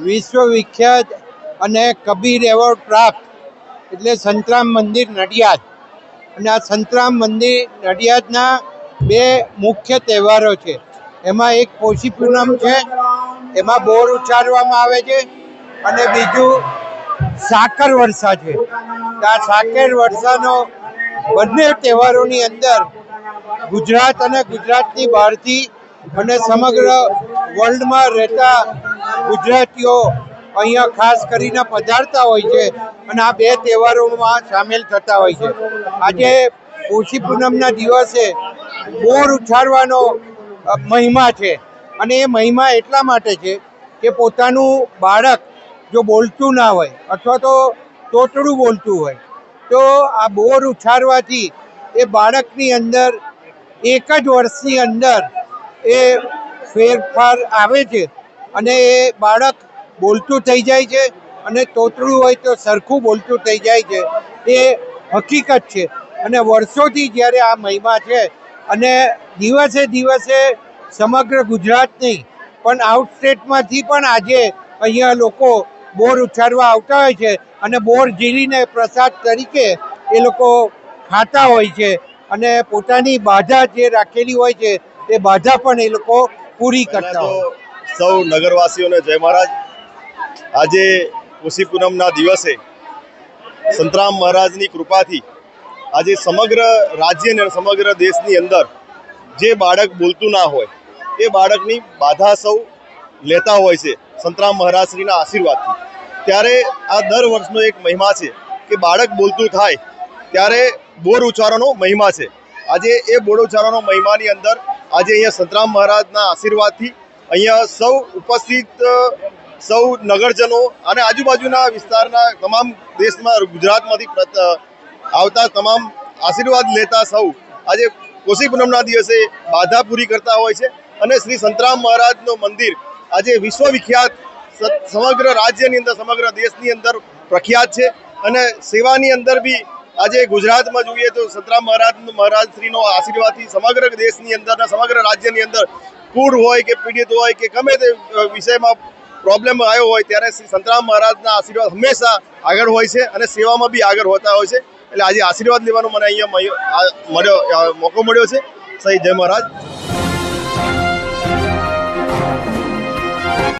વિશ્વવિખ્યાત અને કબીર એવોર્ડ પ્રાપ્ત એટલે સંતરામ મંદિર નડિયાદ. અને આ સંતરામ મંદિર નડિયાદના બે મુખ્ય તહેવારો છે. એમાં એક પોષી પૂનમ છે, એમાં બોર ઉછાળવામાં આવે છે, અને બીજું સાકર વર્ષા છે. આ સાકર વર્ષાનો બંને તહેવારોની અંદર ગુજરાત અને ગુજરાતની બહારથી અને સમગ્ર વર્લ્ડમાં રહેતા ગુજરાતીઓ અહીંયા ખાસ કરીને પધારતા હોય છે અને આ બે તહેવારોમાં સામેલ થતા હોય છે. આજે પોષી પૂનમના દિવસે બોર ઉછાળવાનો મહિમા છે, અને એ મહિમા એટલા માટે છે કે પોતાનું બાળક જો બોલતું ના હોય અથવા તો તોતડું બોલતું હોય તો આ બોર ઉછાળવાથી એ બાળકની અંદર એક જ વર્ષની અંદર એ ફેરફાર આવે છે અને એ બાળક બોલતું થઈ જાય છે, અને તોતડું હોય તો સરખું બોલતું થઈ જાય છે. એ હકીકત છે. અને વર્ષોથી જ્યારે આ મહિમા છે, અને દિવસે દિવસે સમગ્ર ગુજરાત નહીં પણ આઉટ સ્ટેટમાંથી પણ આજે અહીંયા લોકો બોર ઉછાળવા આવતા હોય છે, અને બોર ઝીલીને પ્રસાદ તરીકે એ લોકો ખાતા હોય છે, અને પોતાની બાધા જે રાખેલી હોય છે એ બાધા પણ એ લોકો પૂરી કરતા હોય. સૌ નગરવાસીઓને જય મહારાજ. આજે પોષી પૂનમના દિવસે સંતરામ મહારાજની કૃપાથી આજે સમગ્ર રાજ્ય અને સમગ્ર દેશની અંદર જે બાળક બોલતું ના હોય એ બાળકની બાધા સૌ લેતા હોય છે સંતરામ મહારાજશ્રીના આશીર્વાદથી. ત્યારે આ દર વર્ષનો એક મહિમા છે કે બાળક બોલતું થાય ત્યારે બોર ઉચ્ચારણનો મહિમા છે. આજે એ બોર ઉચ્ચારણનો મહિમાની અંદર આજે અહીંયા સંતરામ મહારાજના આશીર્વાદથી અહીંયા સૌ ઉપસ્થિત સૌ નગરજનો અને આજુબાજુના વિસ્તારના તમામ દેશમાં ગુજરાતમાંથી આવતા તમામ આશીર્વાદ લેતા સૌ આજે પોષી પૂનમના દિવસે બાધા પૂરી કરતા હોય છે. અને શ્રી સંતરામ મહારાજનું મંદિર આજે વિશ્વવિખ્યાત સમગ્ર રાજ્યની અંદર સમગ્ર દેશની અંદર પ્રખ્યાત છે. અને સેવાની અંદર બી આજે ગુજરાતમાં જોઈએ તો સંતરામ મહારાજશ્રીનો આશીર્વાદથી સમગ્ર દેશની અંદર સમગ્ર રાજ્યની અંદર પૂર હોય કે પીડિત હોય કે ગમે તે વિષયમાં પ્રોબ્લેમ આવ્યો હોય ત્યારે શ્રી સંતરામ મહારાજના આશીર્વાદ હંમેશા આગળ હોય છે અને સેવામાં બી આગળ હોતા હોય છે. એટલે આજે આશીર્વાદ લેવાનો મને અહીંયા મોકો મળ્યો છે. સહી જય મહારાજ.